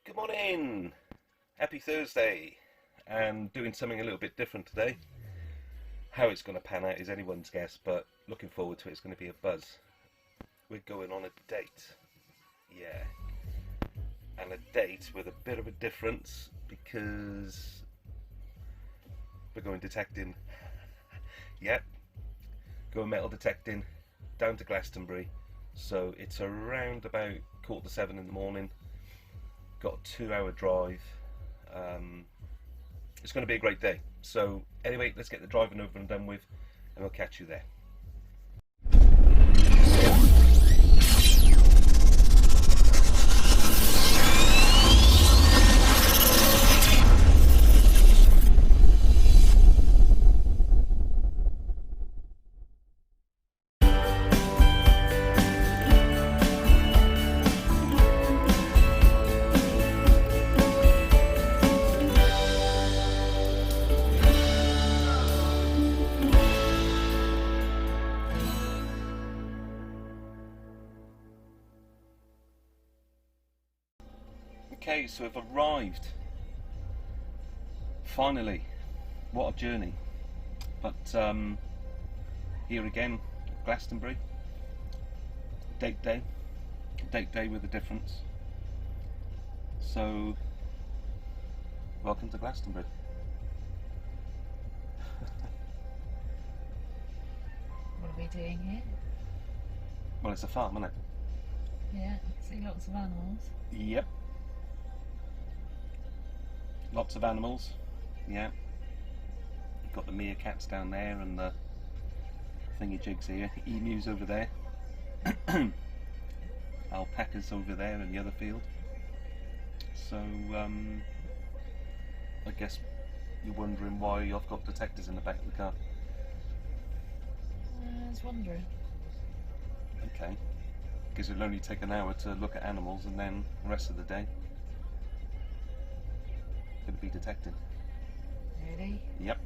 Good morning! Happy Thursday! And doing something a little bit different today. How it's going to pan out is anyone's guess, but looking forward to it. It's going to be a buzz. We're going on a date. Yeah. And a date with a bit of a difference because we're going detecting. Yep. Going metal detecting down to Glastonbury. So it's around about 6:45 in the morning. Got a 2-hour drive. It's going to be a great day. So anyway, let's get the driving over and done with, and we'll catch you there. Okay, so we've arrived. Finally, what a journey. But here again, Glastonbury. Date day with a difference. So, welcome to Glastonbury. What are we doing here? Well, it's a farm, isn't it? Yeah, I see lots of animals. Yep. Lots of animals, yeah. You've got the meerkats down there and the thingy-jigs here, emus over there, alpacas over there in the other field. So, I guess you're wondering why I've got detectors in the back of the car. I was wondering. Okay, because it'll only take an hour to look at animals and then the rest of the day going to be detecting. Really? Yep.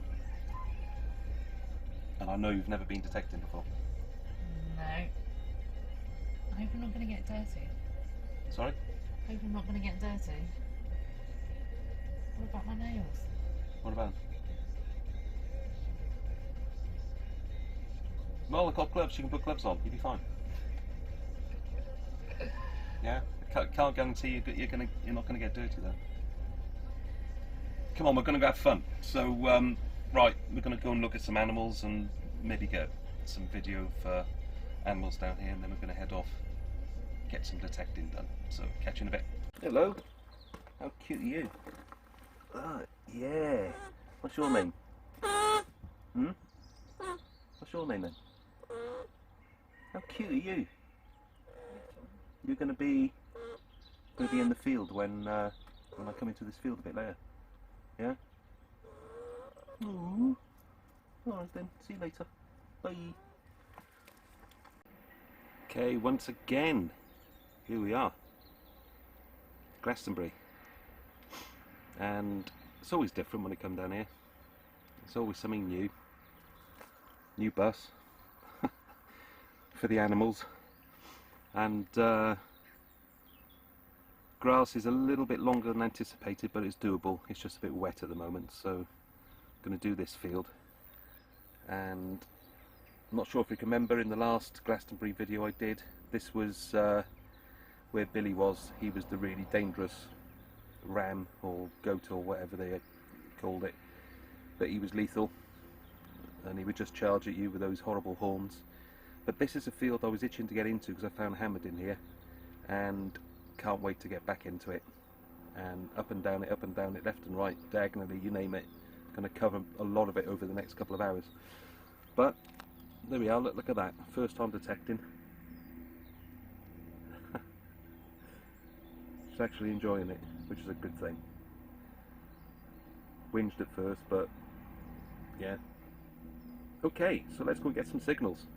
And I know you've never been detecting before. No. I hope I'm not going to get dirty. Sorry? I hope I'm not going to get dirty. What about my nails? What about? Well, I've got gloves. You can put gloves on. You'll be fine. Yeah. Can't guarantee you're not gonna get dirty though. Come on, we're gonna go have fun. So right, we're gonna go and look at some animals and maybe get some video of animals down here, and then we're gonna head off, get some detecting done. So catch you in a bit. Hello. How cute are you? Yeah. What's your name? What's your name then? How cute are you? You're going to be in the field when I come into this field a bit later. Yeah. Ooh. Alright then. See you later. Bye. Okay. Once again, here we are. Glastonbury. And it's always different when I come down here. It's always something new. New bus for the animals, and grass is a little bit longer than anticipated, but it's doable. It's just a bit wet at the moment, so I'm going to do this field. And I'm not sure if you can remember, in the last Glastonbury video I did, this was where Billy was. He was the really dangerous ram or goat or whatever they called it, but he was lethal and he would just charge at you with those horrible horns. But this is a field I was itching to get into because I found hammered in here and can't wait to get back into it. And up and down it, left and right, diagonally, you name it. Going to cover a lot of it over the next couple of hours. But there we are, look at that. First time detecting. She's actually enjoying it, which is a good thing. Whinged at first, but yeah. Okay, so let's go get some signals.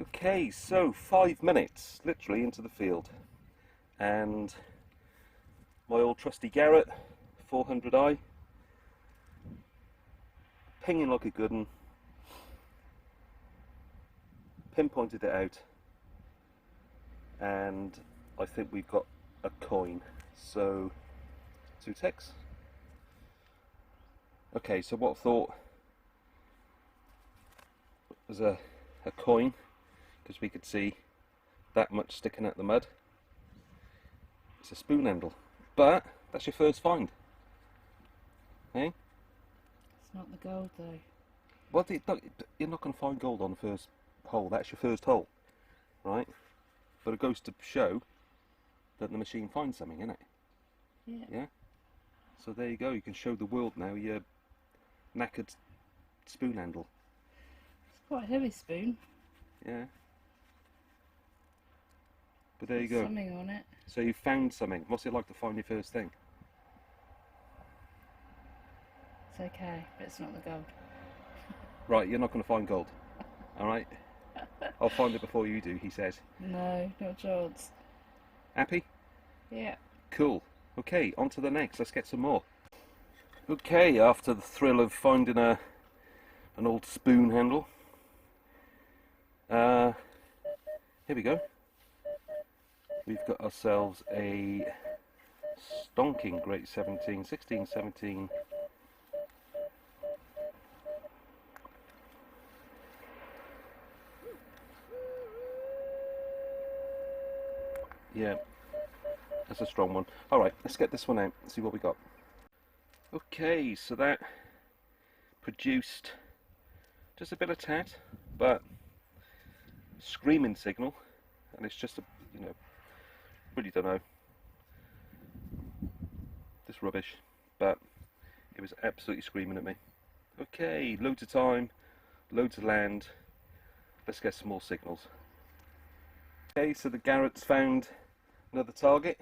Okay, so 5 minutes, literally, into the field. And my old trusty Garrett 400i, pinging like a good one, pinpointed it out, and I think we've got a coin. So 2 ticks. Okay, so what I thought was a coin, because we could see that much sticking out the mud. It's a spoon handle, but that's your first find, eh? It's not the gold though. Well, you're not going to find gold on the first hole. That's your first hole, right? But it goes to show that the machine finds something, innit? Yeah. Yeah. So there you go. You can show the world now your knackered spoon handle. It's quite a heavy spoon. Yeah. But there you go. Something on it. So you found something. What's it like to find your first thing? It's okay, but it's not the gold. Right, you're not going to find gold. Alright? I'll find it before you do, he says. No, not a chance. Happy? Yeah. Cool. Okay, on to the next. Let's get some more. Okay, after the thrill of finding an old spoon handle, here we go. We've got ourselves a stonking great 16, 17. Yeah, that's a strong one. Alright, let's get this one out and see what we got. Okay, so that produced just a bit of tat, but screaming signal, and it's just a, really don't know, this rubbish, but it was absolutely screaming at me. Okay, loads of time, loads of land, let's get some more signals. Okay, so the Garrett's found another target,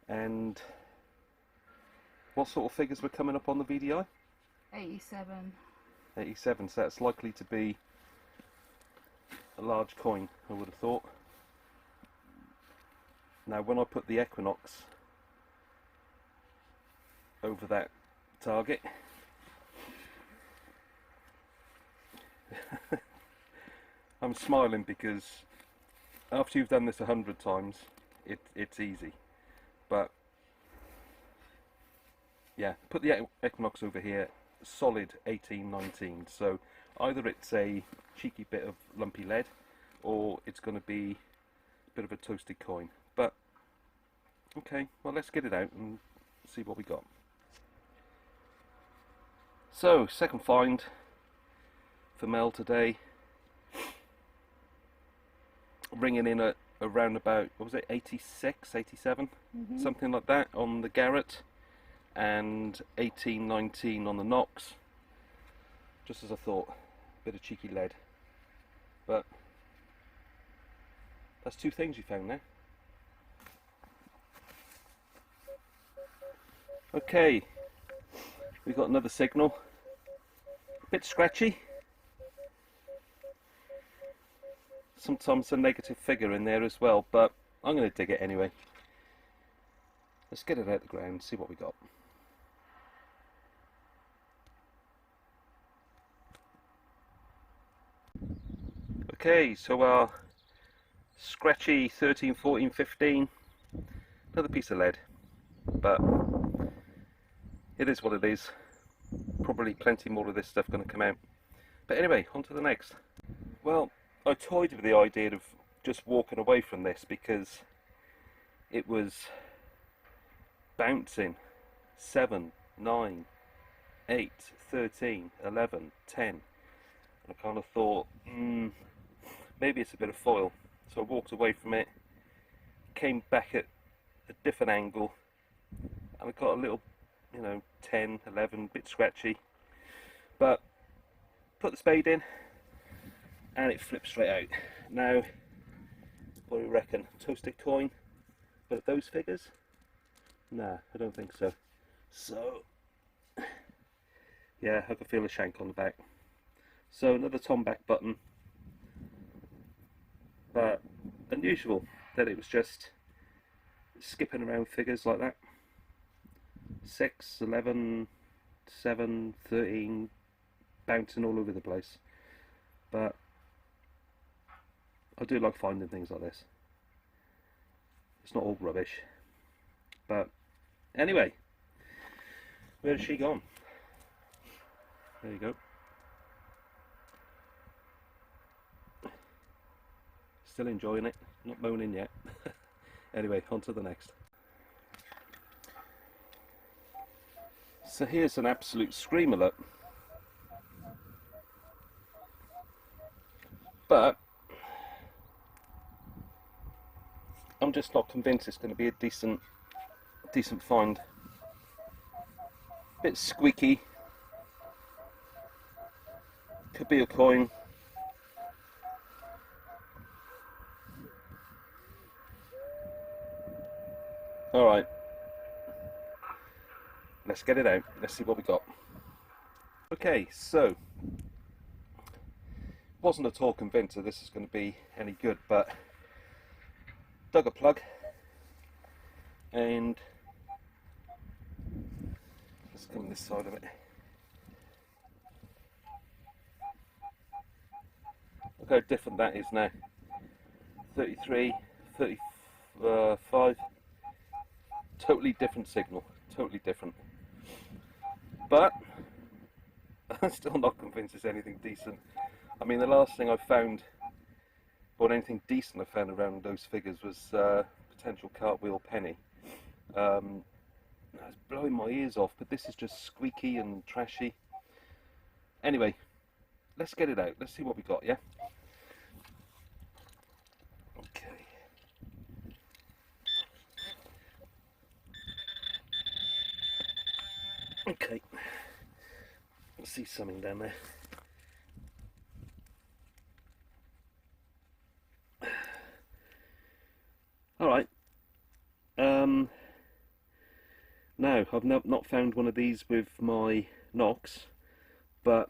and what sort of figures were coming up on the VDI? 87. 87, so that's likely to be a large coin, I would have thought. Now when I put the Equinox over that target, I'm smiling because after you've done this 100 times, it's easy. But yeah, put the Equinox over here, solid 18, 19. So either it's a cheeky bit of lumpy lead, or it's going to be a bit of a toasted coin. But okay, well, let's get it out and see what we got. So, second find for Mel today. Ringing in at around about, what was it, 86, 87? Something like that on the Garrett, and 18, 19 on the Knox. Just as I thought, a bit of cheeky lead. But that's 2 things you found there. Okay, we've got another signal. A bit scratchy. Sometimes a negative figure in there as well, but I'm going to dig it anyway. Let's get it out of the ground, see what we got. Okay, so our scratchy 13, 14, 15, another piece of lead, but it is what it is. Probably plenty more of this stuff going to come out. But anyway, on to the next. Well, I toyed with the idea of just walking away from this because it was bouncing 7, 9, 8, 13, 11, 10. And I kind of thought, maybe it's a bit of foil. So I walked away from it, came back at a different angle, and I got a little, 10, 11, bit scratchy. But put the spade in, and it flipped straight out. Now, what do you reckon? Toasted coin? But those figures? Nah, I don't think so. So, yeah, I can feel a shank on the back. So another Tom back button. But unusual that it was just skipping around figures like that. 6, 11, 7, 13, bouncing all over the place. But I do like finding things like this. It's not all rubbish. But anyway, where has she gone? There you go. Still enjoying it, not moaning yet. Anyway, on to the next. So here's an absolute screamer, look. But I'm just not convinced it's going to be a decent find. Bit squeaky. Could be a coin. Alright. Let's get it out. Let's see what we got. Okay, so wasn't at all convinced that this is going to be any good, but dug a plug and let's come on this side of it. Look how different that is now. 33, 35, totally different signal, totally different. But I'm still not convinced it's anything decent. I mean, the last thing I found, or anything decent I found around those figures, was potential cartwheel penny. It's blowing my ears off, but this is just squeaky and trashy. Anyway, let's get it out. Let's see what we got, yeah? Okay. Okay. I see something down there. Alright. Now, I've not found one of these with my Knox, but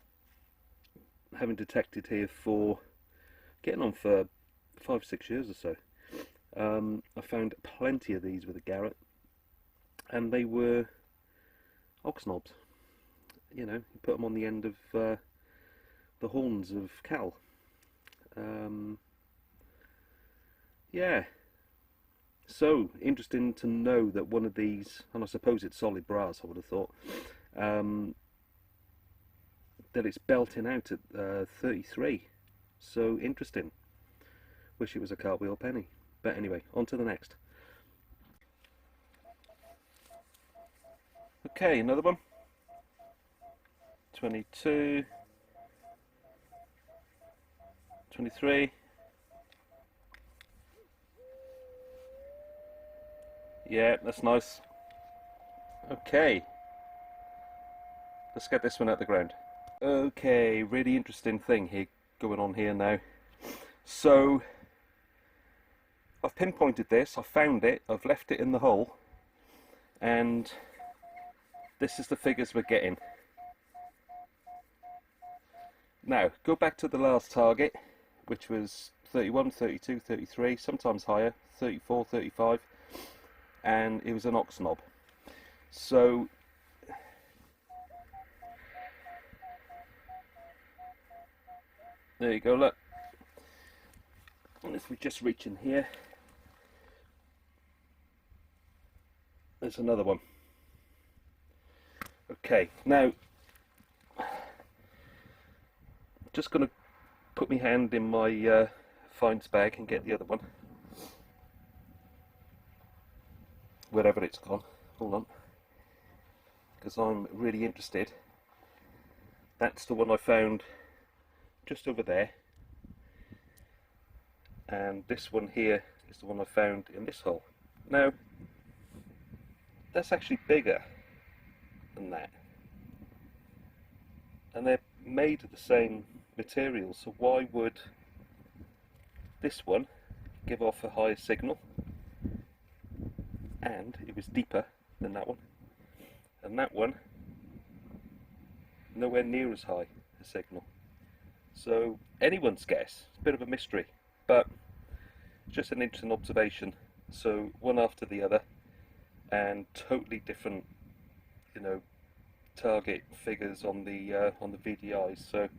having detected here for getting on for 5-6 years or so, I found plenty of these with a Garrett, and they were ox knobs. You know, you put them on the end of the horns of cattle. Yeah. So, interesting to know that one of these, and I suppose it's solid brass, I would have thought, that it's belting out at 33. So, interesting. Wish it was a cartwheel penny. But anyway, on to the next. Okay, another one. 22. 23. Yeah, that's nice. Okay. Let's get this one out the ground. Okay, really interesting thing here going on here now. So, I've pinpointed this, I found it, I've left it in the hole, and this is the figures we're getting. Now, go back to the last target, which was 31, 32, 33, sometimes higher, 34, 35. And it was an ox knob. So there you go, look. And if we just reach in here, there's another one. Okay, now just going to put my hand in my finds bag and get the other one. Wherever it's gone, hold on, because I'm really interested. That's the one I found just over there, and this one here is the one I found in this hole. Now, that's actually bigger than that, and they're made of the same material, so why would this one give off a higher signal? And it was deeper than that one, and that one nowhere near as high a signal. So anyone's guess, it's a bit of a mystery, but just an interesting observation. So one after the other, and totally different, you know, target figures on the VDIs. So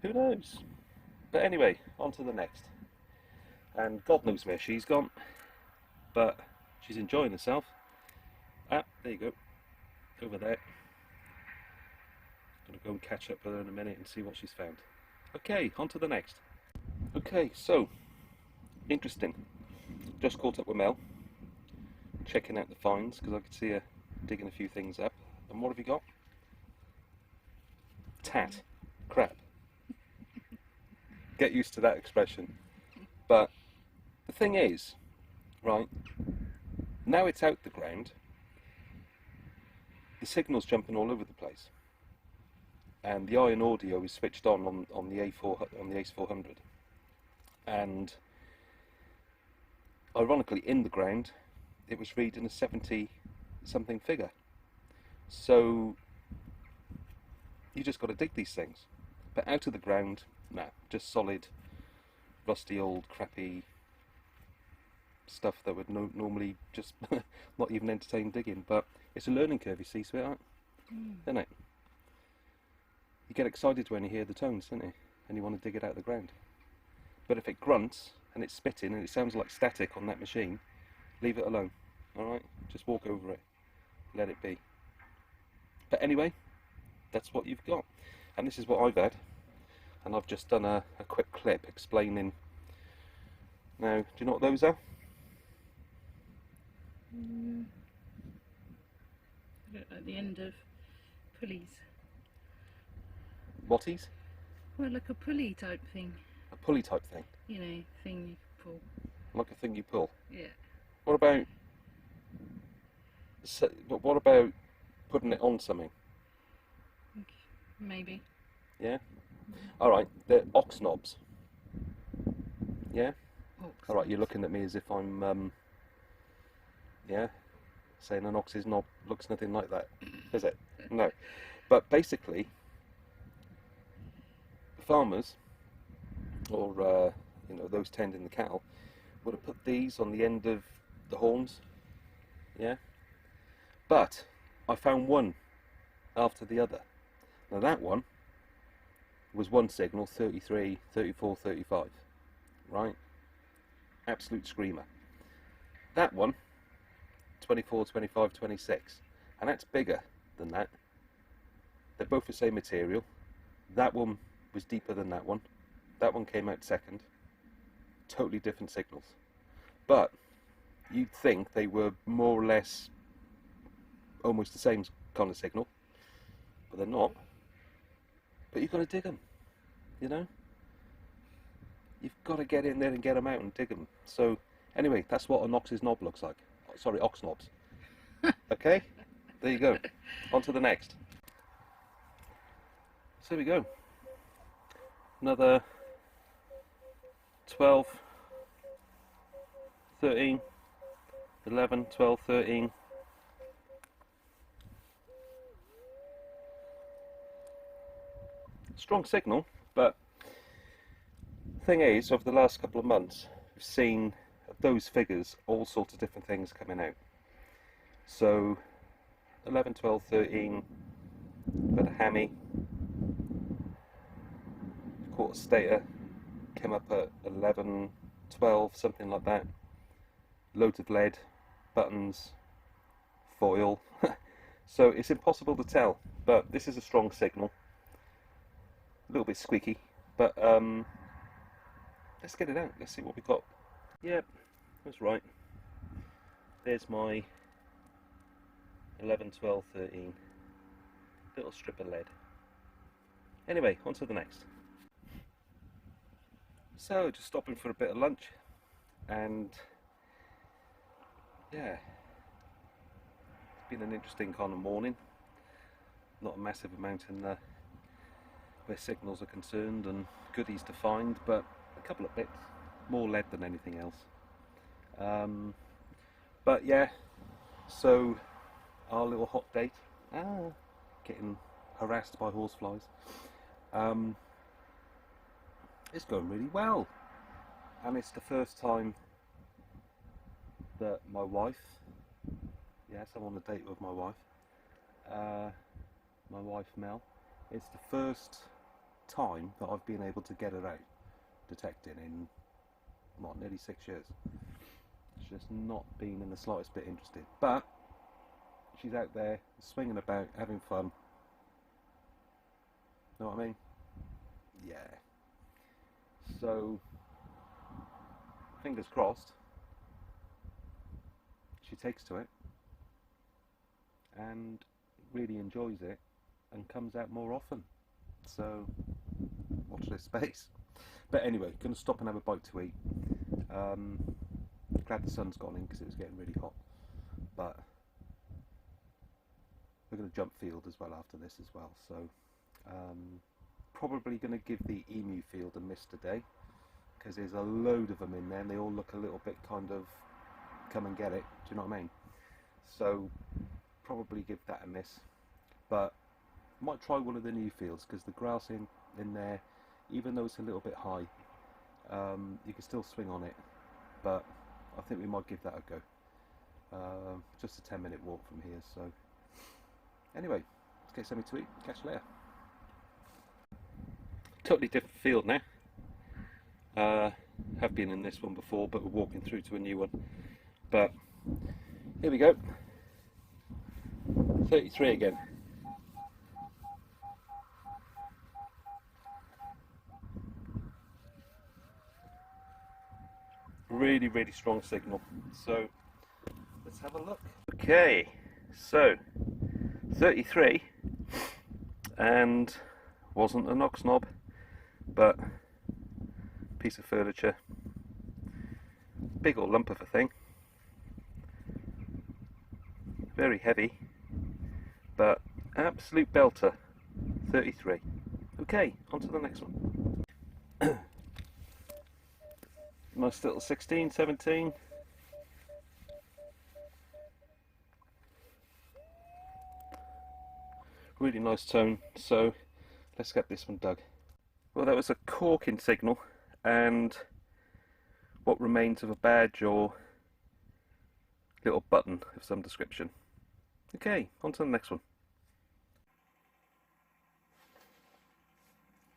who knows? But anyway, on to the next. And God knows where she's gone, but She's enjoying herself. Ah, there you go. Over there. Gonna go and catch up with her in a minute and see what she's found. Okay, on to the next. Okay, so interesting. Just caught up with Mel, checking out the finds because I could see her digging a few things up. And what have you got? Tat. Crap. Get used to that expression. But the thing is, right, now it's out the ground, the signal's jumping all over the place. And the iron audio is switched on the Ace 400. And ironically, in the ground, it was reading a 70 something figure. So you just got to dig these things. But out of the ground, nah, just solid, rusty old crappy stuff that would normally just not even entertain digging. But it's a learning curve, you see, sweetheart, isn't it? You get excited when you hear the tones, don't you? And you want to dig it out of the ground. But if it grunts and it's spitting and it sounds like static on that machine, leave it alone. Alright? Just walk over it. Let it be. But anyway, that's what you've got. And this is what I've had. And I've just done a quick clip explaining. Now, do you know what those are? At the end of pulleys. Whatties? Well, like a pulley type thing. A pulley type thing? You know, thing you pull. Like a thing you pull? Yeah. What about putting it on something? Maybe. Yeah? Alright, they're ox knobs. Yeah? Alright, you're looking at me as if I'm, yeah, saying an ox's knob looks nothing like that, is it? No. But basically, farmers, or you know, those tending the cattle, would have put these on the end of the horns, yeah? But I found one after the other. Now that one was one signal, 33, 34, 35, right? Absolute screamer. That one, 24, 25, 26, and that's bigger than that. They're both the same material. That one was deeper than that one. That one came out second. Totally different signals. But you'd think they were more or less almost the same kind of signal, but they're not. But you've got to dig them, you know? You've got to get in there and get them out and dig them. So anyway, that's what an ox's knob looks like. Sorry, ox knobs. Okay? There you go. On to the next. So here we go. Another 12, 13, 11, 12, 13. Strong signal, but the thing is, over the last couple of months, we've seen those figures, all sorts of different things coming out. So 11, 12, 13, got a hammy, quarter stator, came up at 11, 12, something like that. Loads of lead, buttons, foil. So it's impossible to tell, but this is a strong signal. A little bit squeaky, but let's get it out. Let's see what we've got. Yep, that's right. There's my 11, 12, 13. Little strip of lead. Anyway, on to the next. So, just stopping for a bit of lunch, and yeah, it's been an interesting kind of morning. Not a massive amount in the where signals are concerned and goodies to find, but a couple of bits, more lead than anything else. But yeah, so our little hot date, getting harassed by horseflies, it's going really well, and it's the first time that my wife, yes, I'm on a date with my wife Mel, it's the first time that I've been able to get her out detecting in, what, nearly 6 years. It's just not been in the slightest bit interested. But she's out there swinging about, having fun. Know what I mean? Yeah. So, fingers crossed, she takes to it and really enjoys it and comes out more often. So, watch this space. But anyway, going to stop and have a bite to eat. Glad the sun's gone in because it was getting really hot. But we're going to jump field as well after this as well. So, probably going to give the emu field a miss today because there's a load of them in there and they all look a little bit kind of come and get it. Do you know what I mean? So, probably give that a miss. But might try one of the new fields because the grass in there, even though it's a little bit high, you can still swing on it, but I think we might give that a go. Just a 10-minute walk from here, so anyway, let's get something to eat. Catch you later. Totally different field now. Have been in this one before, but we're walking through to a new one. But here we go. 33 again. Really, really strong signal. So let's have a look. Okay, so 33, and wasn't a knock knob, but piece of furniture. Big old lump of a thing. Very heavy, but absolute belter. 33. Okay, on to the next one. Nice little 16, 17. Really nice tone, so let's get this one dug. Well, that was a corking signal and what remains of a badge or little button of some description. Okay, on to the next one.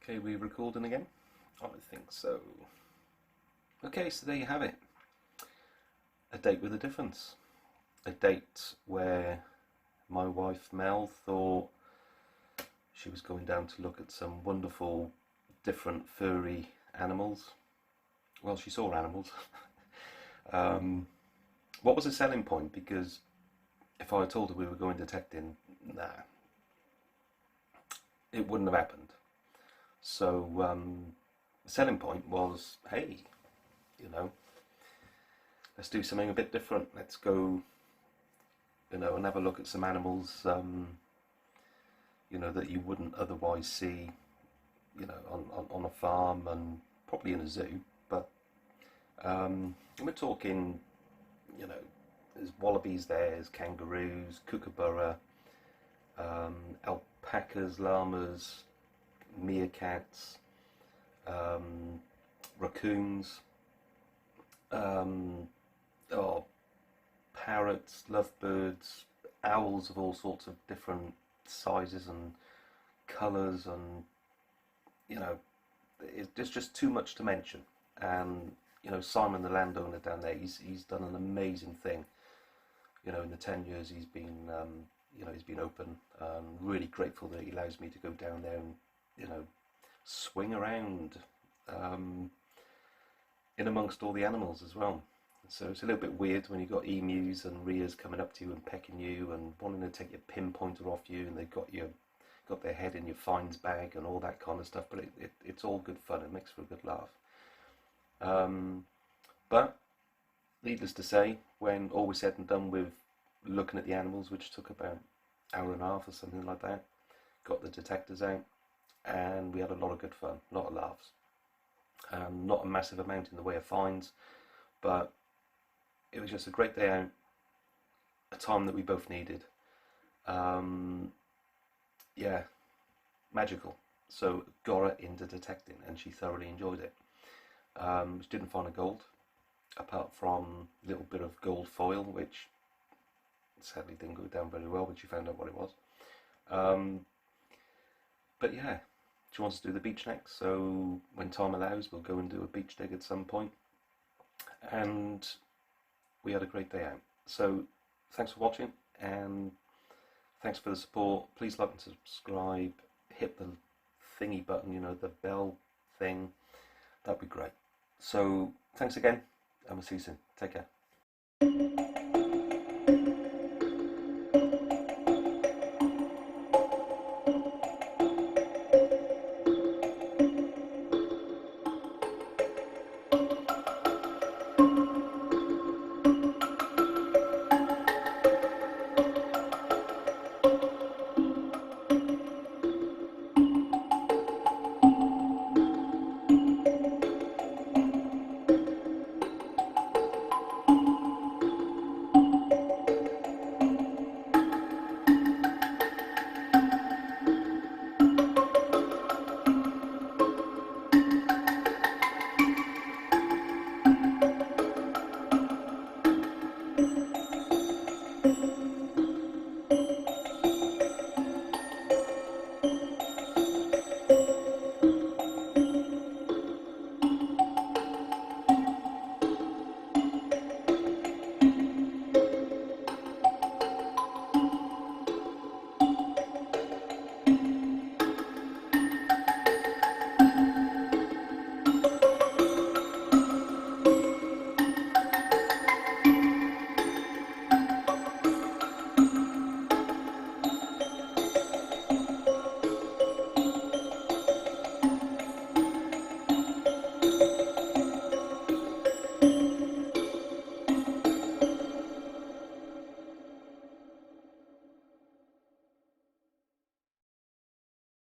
Okay, we're recording again? I think so. Okay, so there you have it. A date with a difference. A date where my wife Mel thought she was going down to look at some wonderful, different furry animals. Well, she saw animals. What was a selling point? Because if I had told her we were going detecting, nah, it wouldn't have happened. So the selling point was, hey, you know, let's do something a bit different. Let's go, you know, and have a look at some animals, you know, that you wouldn't otherwise see, you know, on a farm and probably in a zoo. But we're talking, you know, there's wallabies there, there's kangaroos, kookaburra, alpacas, llamas, meerkats, raccoons, parrots, lovebirds, owls of all sorts of different sizes and colours, and you know, there's just too much to mention. And you know, Simon, the landowner down there, he's done an amazing thing. You know, in the 10 years he's been, you know, he's been open. Really grateful that he allows me to go down there and, you know, swing around in amongst all the animals as well. So it's a little bit weird when you've got emus and rheas coming up to you and pecking you and wanting to take your pinpointer off you, and they've got their head in your fines bag and all that kind of stuff. But it's all good fun. It makes for a good laugh. But needless to say, when all was said and done with looking at the animals, which took about an hour and a half or something like that, got the detectors out, and we had a lot of good fun, a lot of laughs. Not a massive amount in the way of fines, but it was just a great day out, a time that we both needed. Yeah, magical. So got her into detecting, and she thoroughly enjoyed it. She didn't find a gold, apart from a little bit of gold foil, which sadly didn't go down very well when she found out what it was. But yeah, she wants to do the beach next, so when time allows we'll go and do a beach dig at some point. And we had a great day out. So thanks for watching, and thanks for the support. Please like and subscribe, hit the thingy button, you know, the bell thing. That'd be great. So thanks again, and we'll see you soon. Take care.